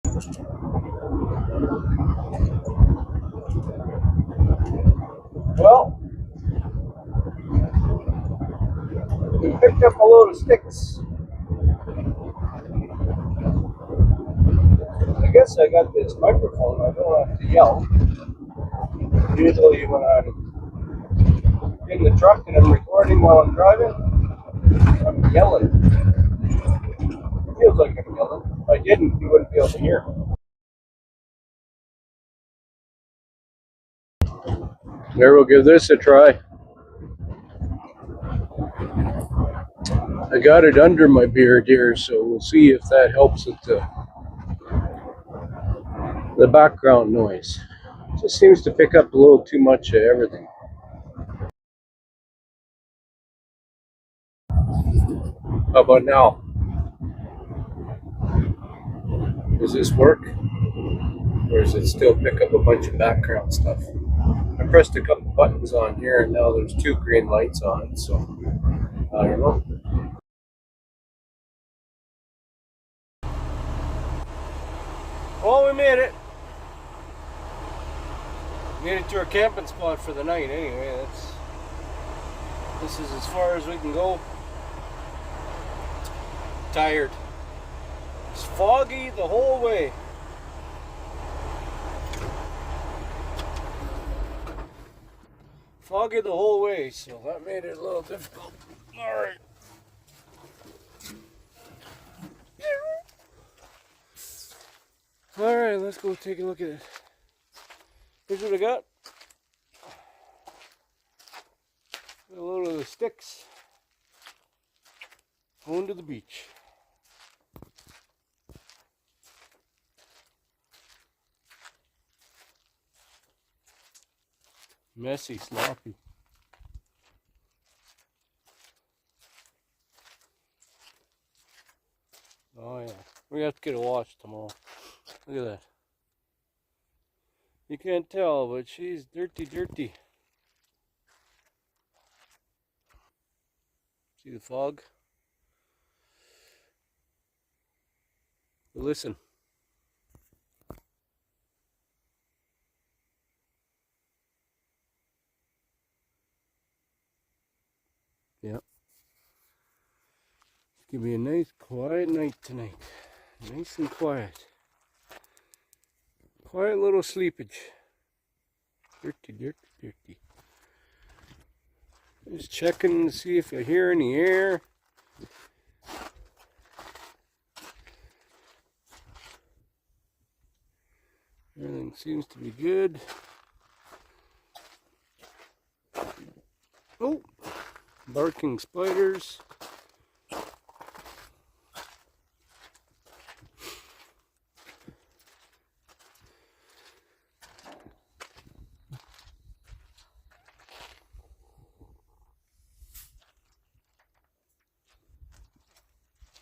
Well, we picked up a load of sticks. I guess I got this microphone. I don't have to yell. Usually when I'm in the truck and I'm recording while I'm driving, I'm yelling. It feels like I'm yelling. If I didn't, you wouldn't be able to hear. There, we'll give this a try. I got it under my beard here, so we'll see if that helps with the background noise. It just seems to pick up a little too much of everything. How about now? Does this work? Or does it still pick up a bunch of background stuff? I pressed a couple buttons on here and now there's 2 green lights on it, so I don't know. Well, we made it. Made it to our camping spot for the night anyway. This is as far as we can go. Tired. It's foggy the whole way. Foggy the whole way, so that made it a little difficult. Alright. Alright, let's go take a look at it. Here's what I got. A load of the sticks. Going to the beach. Messy, sloppy. Oh yeah, we have to get a wash tomorrow. Look at that. You can't tell, but she's dirty, dirty. See the fog? But listen. Yep. It's gonna be a nice, quiet night tonight. Nice and quiet. Quiet little sleepage. Dirty, dirty, dirty. Just checking to see if I hear any air. Everything seems to be good. Oh, barking spiders.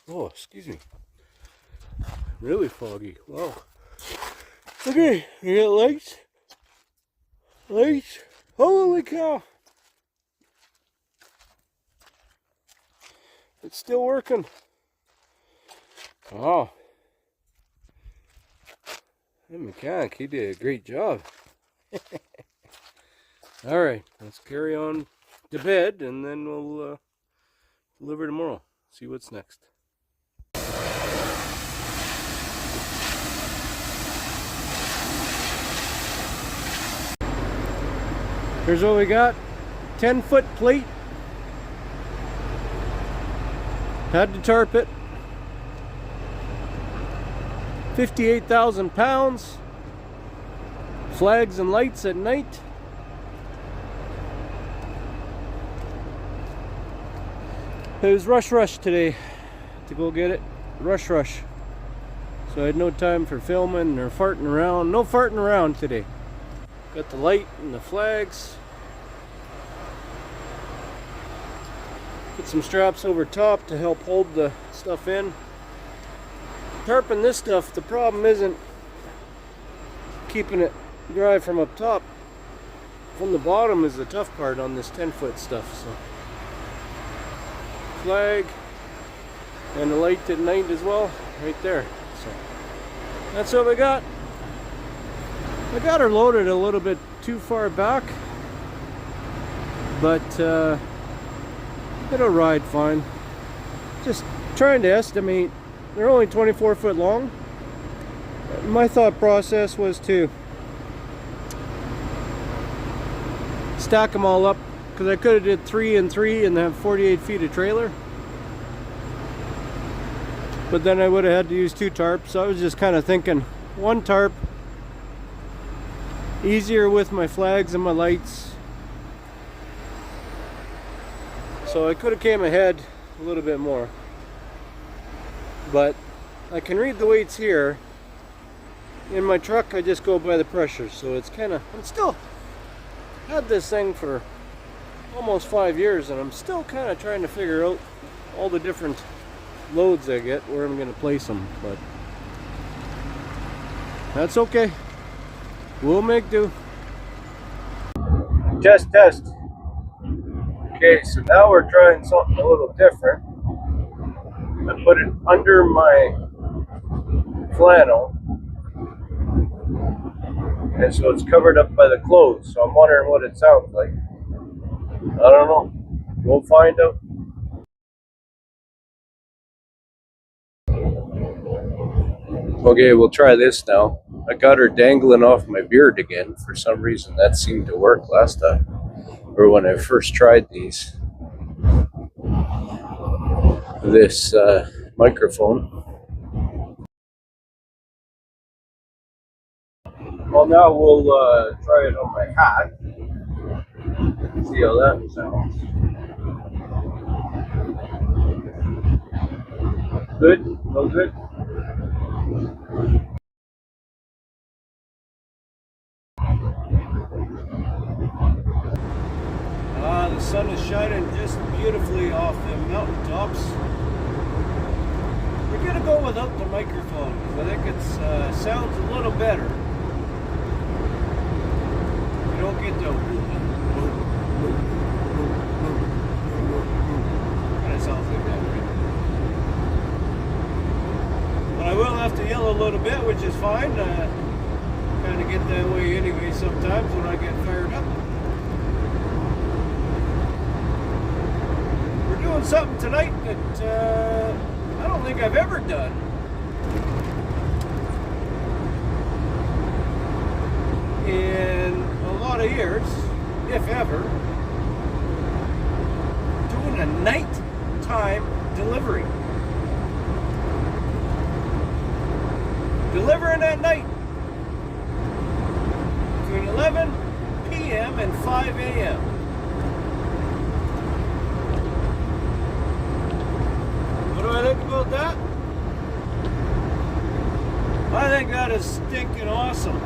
Oh, excuse me. Really foggy. Wow. Okay, we got lights. Lights. Holy cow. It's still working. Oh. The mechanic, he did a great job. Alright, let's carry on to bed and then we'll deliver tomorrow. See what's next. Here's what we got. 10-foot plate. Had to tarp it. 58,000 pounds. Flags and lights at night. It was rush today to go get it. Rush. So I had no time for filming or farting around. No farting around today. Got the light and the flags. Put some straps over top to help hold the stuff in. Tarping this stuff, the problem isn't keeping it dry from up top. From the bottom is the tough part on this 10-foot stuff. So flag and the light at night as well, right there. So That's what we got. I got her loaded a little bit too far back, but it'll ride fine. Just trying to estimate. They're only 24 foot long. My thought process was to stack them all up, because I could have did 3 and 3 and have 48 feet of trailer, but then I would have had to use 2 tarps. So I was just kind of thinking 1 tarp, easier with my flags and my lights. So I could have came ahead a little bit more, but I can read the weights here. In my truck I just go by the pressure, so it's kind of, I'm still had this thing for almost 5 years, and I'm still kind of trying to figure out all the different loads I get, where I'm going to place them, but that's okay. We'll make do. Test. Okay, so now we're trying something a little different. I put it under my flannel, and so it's covered up by the clothes. So I'm wondering what it sounds like. I don't know. We'll find out. Okay, we'll try this now. I got her dangling off my beard again. For some reason, that seemed to work last time, or when I first tried this microphone. Well, now we'll try it on my hat. See how that sounds. Good? No good? The sun is shining just beautifully off the mountaintops. We're gonna go without the microphone because I think it sounds a little better. You don't get the kind of sounds like that, right? But I will have to yell a little bit, which is fine. Kind of get that way anyway sometimes when I get fired up. We're doing something tonight that I don't think I've ever done. In a lot of years, if ever, doing a nighttime delivery. Delivering at night between 11 p.m. and 5 a.m. What do I think about that? I think that is stinking awesome.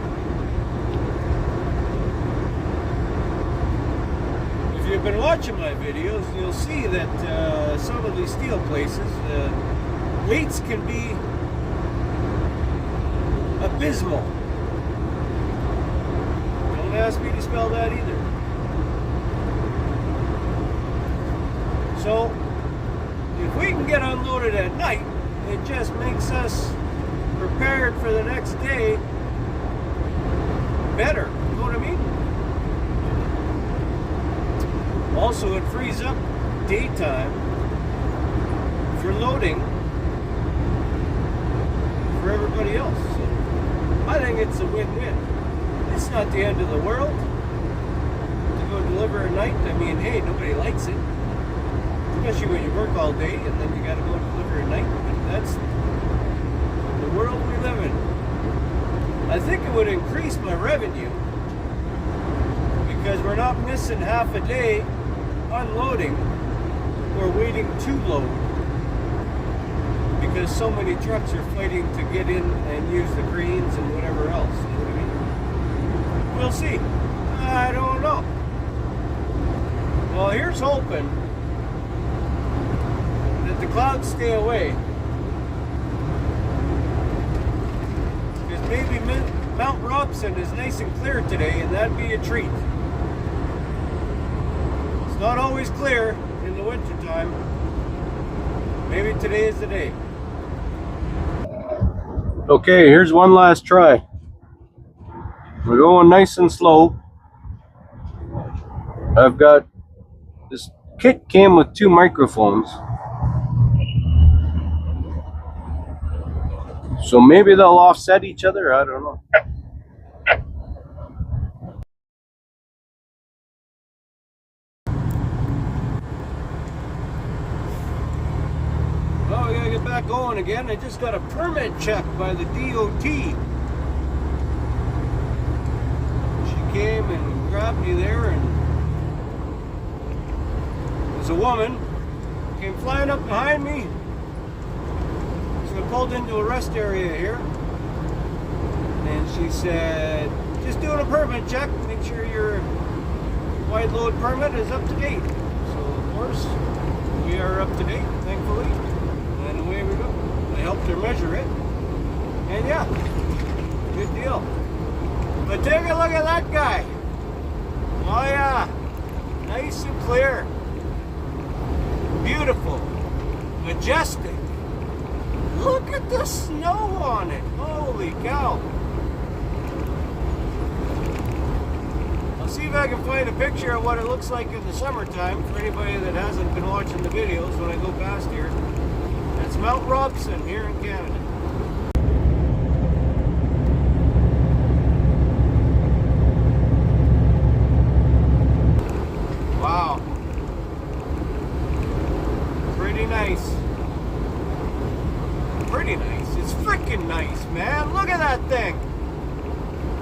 If you've been watching my videos, you'll see that some of these steel places, weights can be abysmal. Don't ask me to spell that either. So, if we can get unloaded at night, it just makes us prepared for the next day better. You know what I mean? Also, it frees up daytime for loading for everybody else. So I think it's a win-win. It's not the end of the world to go deliver at night. I mean, hey, nobody likes it. Especially when you work all day and then you got to go deliver at night. But that's the world we live in. I think it would increase my revenue because we're not missing half a day unloading or waiting to load because so many trucks are fighting to get in and use the cranes and whatever else. You know what I mean? We'll see. I don't know. Well, here's hoping that the clouds stay away. Because maybe Mount Robson is nice and clear today, and that'd be a treat. It's not always clear in the wintertime. Maybe today is the day. Okay, here's one last try. We're going nice and slow. I've got this kit came with 2 microphones. So maybe they'll offset each other, I don't know. Well, we gotta get back going again. I just got a permit check by the DOT. She came and grabbed me there, and there's a woman came flying up behind me. So I pulled into a rest area here, and she said, just doing a permit check, make sure your wide load permit is up to date. So of course we are up to date, thankfully, and away we go. I helped her measure it, and yeah, good deal. But take a look at that guy. Oh yeah, nice and clear, beautiful, majestic. Look at the snow on it. Holy cow. I'll see if I can find a picture of what it looks like in the summertime for anybody that hasn't been watching the videos when I go past here. That's Mount Robson here in Canada. Wow. Pretty nice. Pretty nice. It's freaking nice, man. Look at that thing.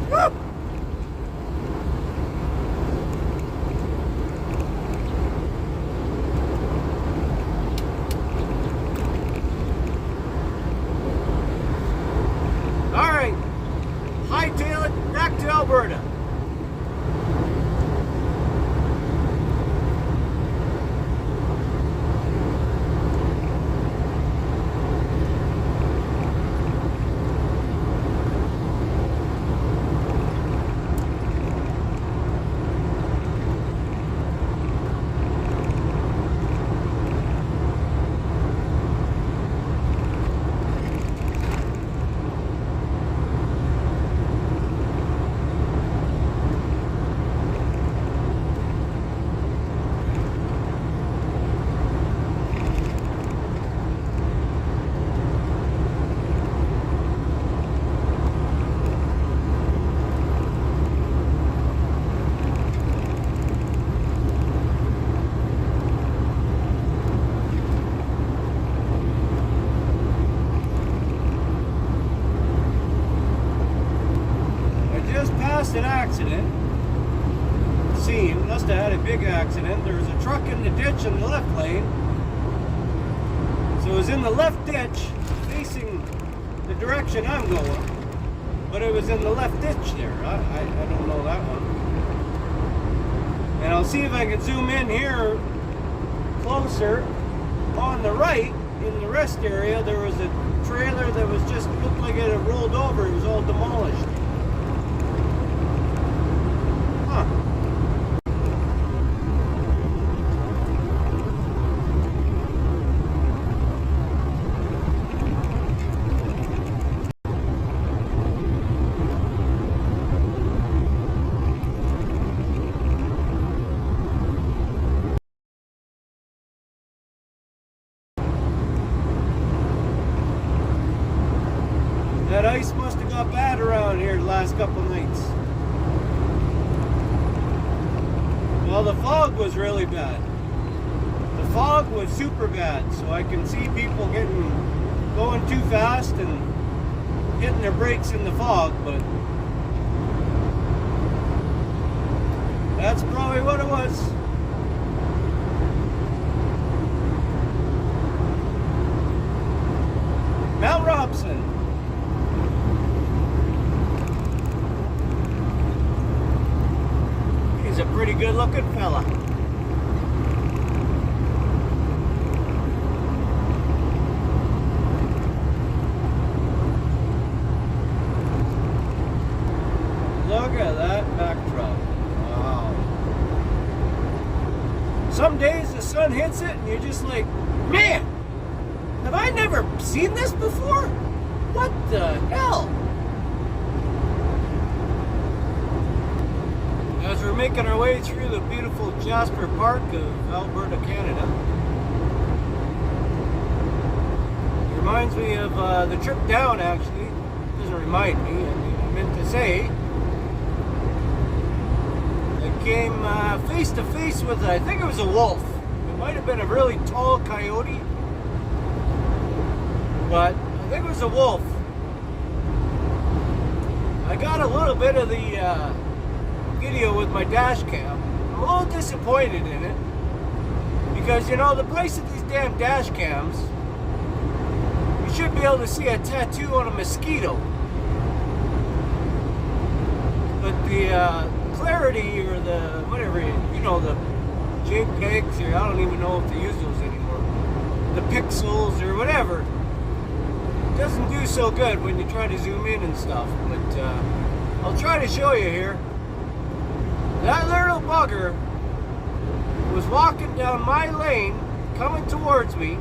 Whoop. All right. Hightail it back to Alberta. An accident scene. Must have had a big accident. There was a truck in the ditch in the left lane, so it was in the left ditch facing the direction I'm going, but it was in the left ditch there. I don't know that one, and I'll see if I can zoom in here closer. On the right in the rest area there was a trailer that was just looked like it had rolled over. It was all demolished. That ice must have got bad around here the last couple nights. Well, the fog was really bad. The fog was super bad, so I can see people going too fast and hitting their brakes in the fog, but that's probably what it was. Mount Robson. He's a pretty good looking fella. Look at that backdrop. Wow. Some days the sun hits it and you're just like, man, have I never seen this before? What the hell? As we're making our way through the beautiful Jasper Park of Alberta, Canada. It reminds me of the trip down, actually. It doesn't remind me, I meant to say. I came face to face with, I think it was a wolf. It might have been a really tall coyote, but I think it was a wolf. I got a little bit of the video with my dash cam. I'm a little disappointed in it because, you know, the price of these damn dash cams, you should be able to see a tattoo on a mosquito, but the clarity or the whatever, you know, the JPEGs, or I don't even know if they use those anymore, the pixels or whatever, doesn't do so good when you try to zoom in and stuff. But I'll try to show you here. That little bugger was walking down my lane, coming towards me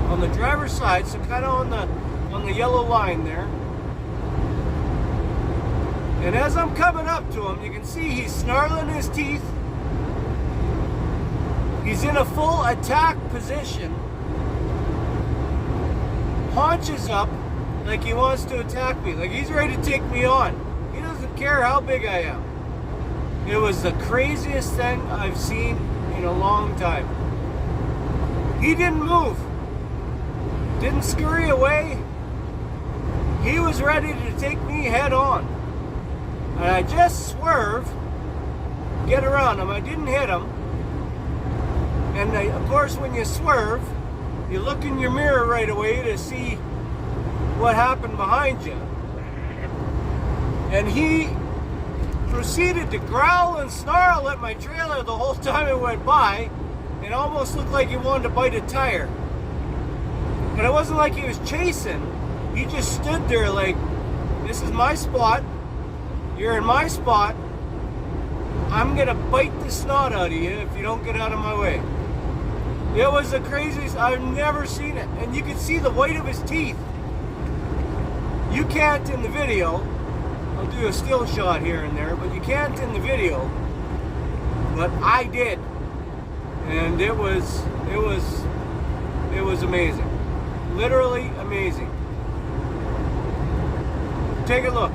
on the driver's side, so kind of on the yellow line there. And as I'm coming up to him, you can see he's snarling his teeth. He's in a full attack position. Haunches up like he wants to attack me, like he's ready to take me on. He doesn't care how big I am. It was the craziest thing I've seen in a long time. He didn't move, didn't scurry away. He was ready to take me head on. And I just swerved, get around him. I didn't hit him. And of course, when you swerve, you look in your mirror right away to see what happened behind you. And he proceeded to growl and snarl at my trailer the whole time it went by. It almost looked like he wanted to bite a tire. But it wasn't like he was chasing. He just stood there like, this is my spot. You're in my spot. I'm gonna bite the snot out of you if you don't get out of my way. It was the craziest. I've never seen it. And you could see the white of his teeth. You can't in the video. I'll do a still shot here and there, but you can't in the video. But I did. And it was amazing. Literally amazing. Take a look.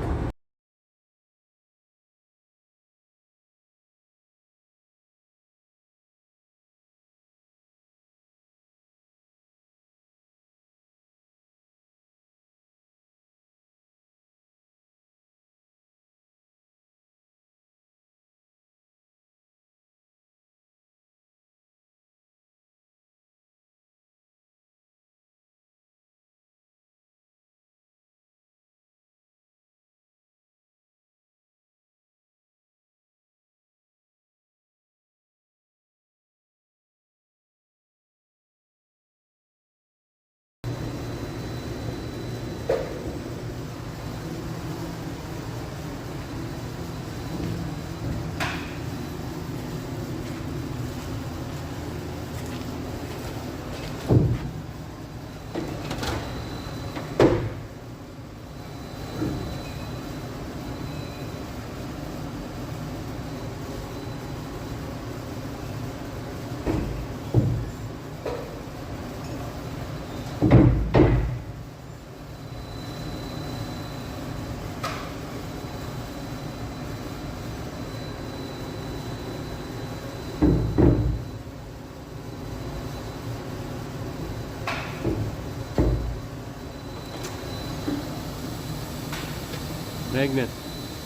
Magnet.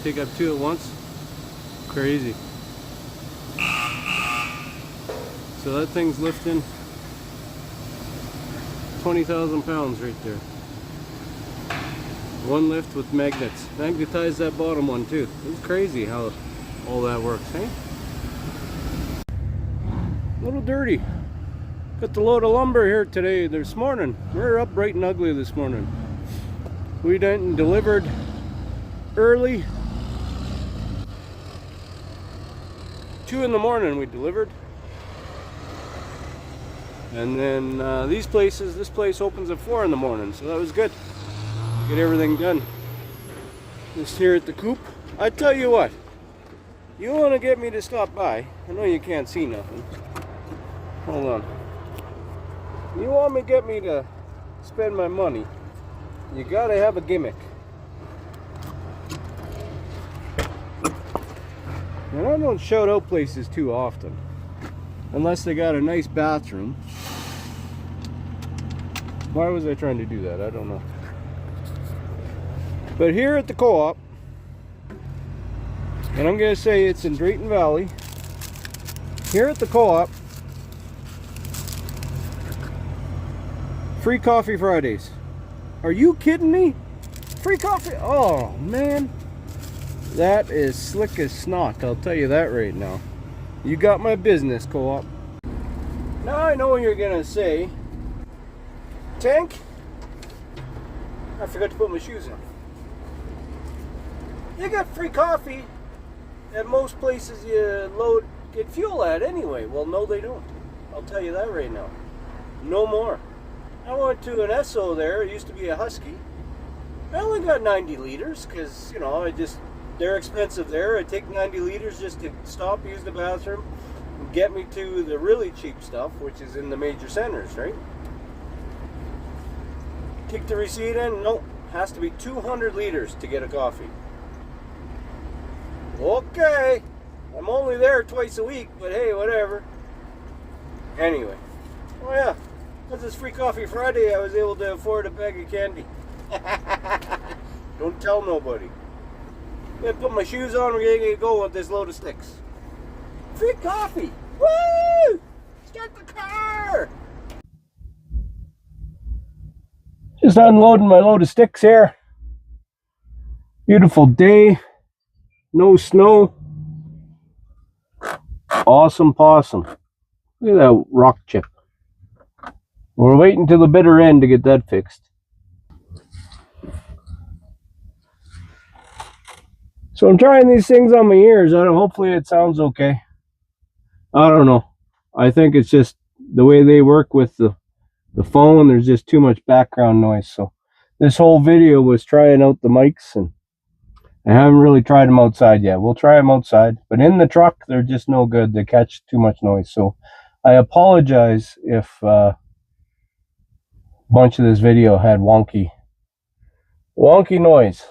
Pick up two at once. Crazy. So that thing's lifting 20,000 pounds right there. One lift with magnets. Magnetize that bottom one too. It's crazy how all that works, hey? A little dirty. Got the load of lumber here today, this morning. We're up bright and ugly this morning. We went and delivered early. 2 in the morning we delivered. And then this place opens at 4 in the morning, so that was good. Get everything done. Just here at the coop. I tell you what, you want to get me to stop by? I know you can't see nothing. Hold on. You want me to get me to spend my money? You gotta have a gimmick. And I don't shout out places too often, unless they got a nice bathroom. Why was I trying to do that? I don't know. But here at the co-op, and I'm going to say it's in Drayton Valley, here at the co-op, free coffee Fridays. Are you kidding me? Free coffee? Oh man, that is slick as snot, I'll tell you that right now. You got my business, co-op. Now I know what you're going to say. Tank, I forgot to put my shoes on. You got free coffee at most places you get fuel at anyway. Well, no they don't. I'll tell you that right now. No more. I went to an Esso there. It used to be a Husky. I only got 90 liters because, you know, they're expensive there. I take 90 liters just to stop, use the bathroom, and get me to the really cheap stuff, which is in the major centers, right? Kick the receipt in. Nope. Has to be 200 liters to get a coffee. Okay, I'm only there twice a week, but hey, whatever. Anyway, oh yeah, because it's Free Coffee Friday, I was able to afford a bag of candy. Don't tell nobody. I'm gonna put my shoes on, we're gonna go with this load of sticks. Free coffee! Woo! Start the car! Just unloading my load of sticks here. Beautiful day. No snow. Awesome possum. Look at that rock chip. We're waiting till the bitter end to get that fixed. So I'm trying these things on my ears. Hopefully it sounds okay. I don't know. I think it's just the way they work with the phone. There's just too much background noise. So this whole video was trying out the mics, and I haven't really tried them outside yet. We'll try them outside, but in the truck, they're just no good. They catch too much noise. So I apologize if a bunch of this video had wonky noise.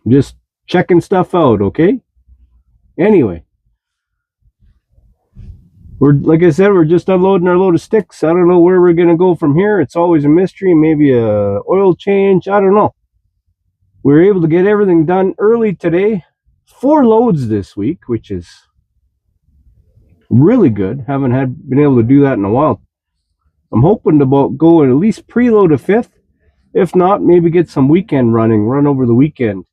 Just checking stuff out, okay? Anyway, like I said, we're just unloading our load of sticks. I don't know where we're going to go from here. It's always a mystery. Maybe a oil change. I don't know. We were able to get everything done early today. 4 loads this week, which is really good. Haven't been able to do that in a while. I'm hoping to go and at least preload a 5th. If not, maybe get some weekend run over the weekend.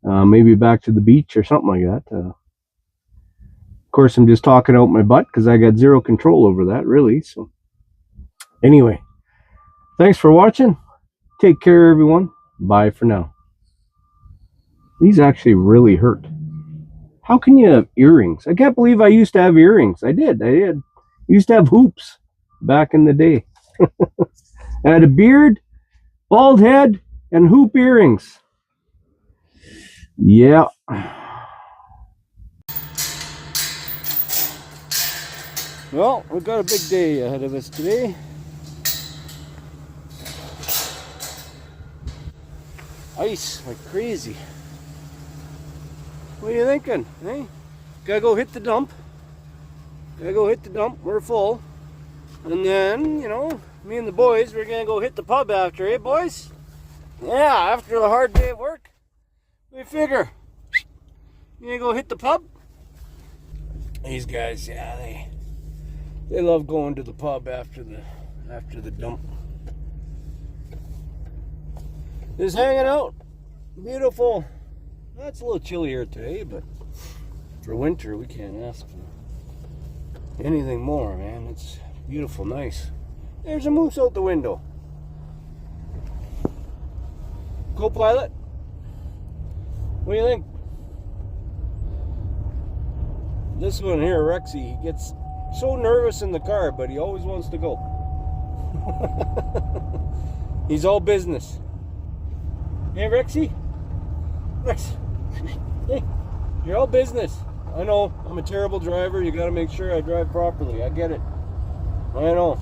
Maybe back to the beach or something like that. Of course, I'm just talking out my butt because I got zero control over that, really. So anyway, thanks for watching. Take care, everyone. Bye for now. These actually really hurt. How can you have earrings? I can't believe I used to have earrings. I did. I used to have hoops back in the day. I had a beard, bald head, and hoop earrings. Yeah. Well, we've got a big day ahead of us today. Ice like crazy. What are you thinking, eh? Gotta go hit the dump. We're full. And then, you know, me and the boys, we're gonna go hit the pub after, eh, boys? Yeah, after a hard day at work, we figure. You gonna go hit the pub? These guys, yeah, they love going to the pub after the dump. Just hanging out. Beautiful. It's a little chillier today, but for winter we can't ask for anything more, man. It's beautiful, nice. There's a moose out the window. Co-pilot, what do you think? This one here, Rexy, he gets so nervous in the car, but he always wants to go. He's all business. Hey, Rexy? Rex. Hey, you're all business. I know, I'm a terrible driver. You gotta make sure I drive properly. I get it. I know.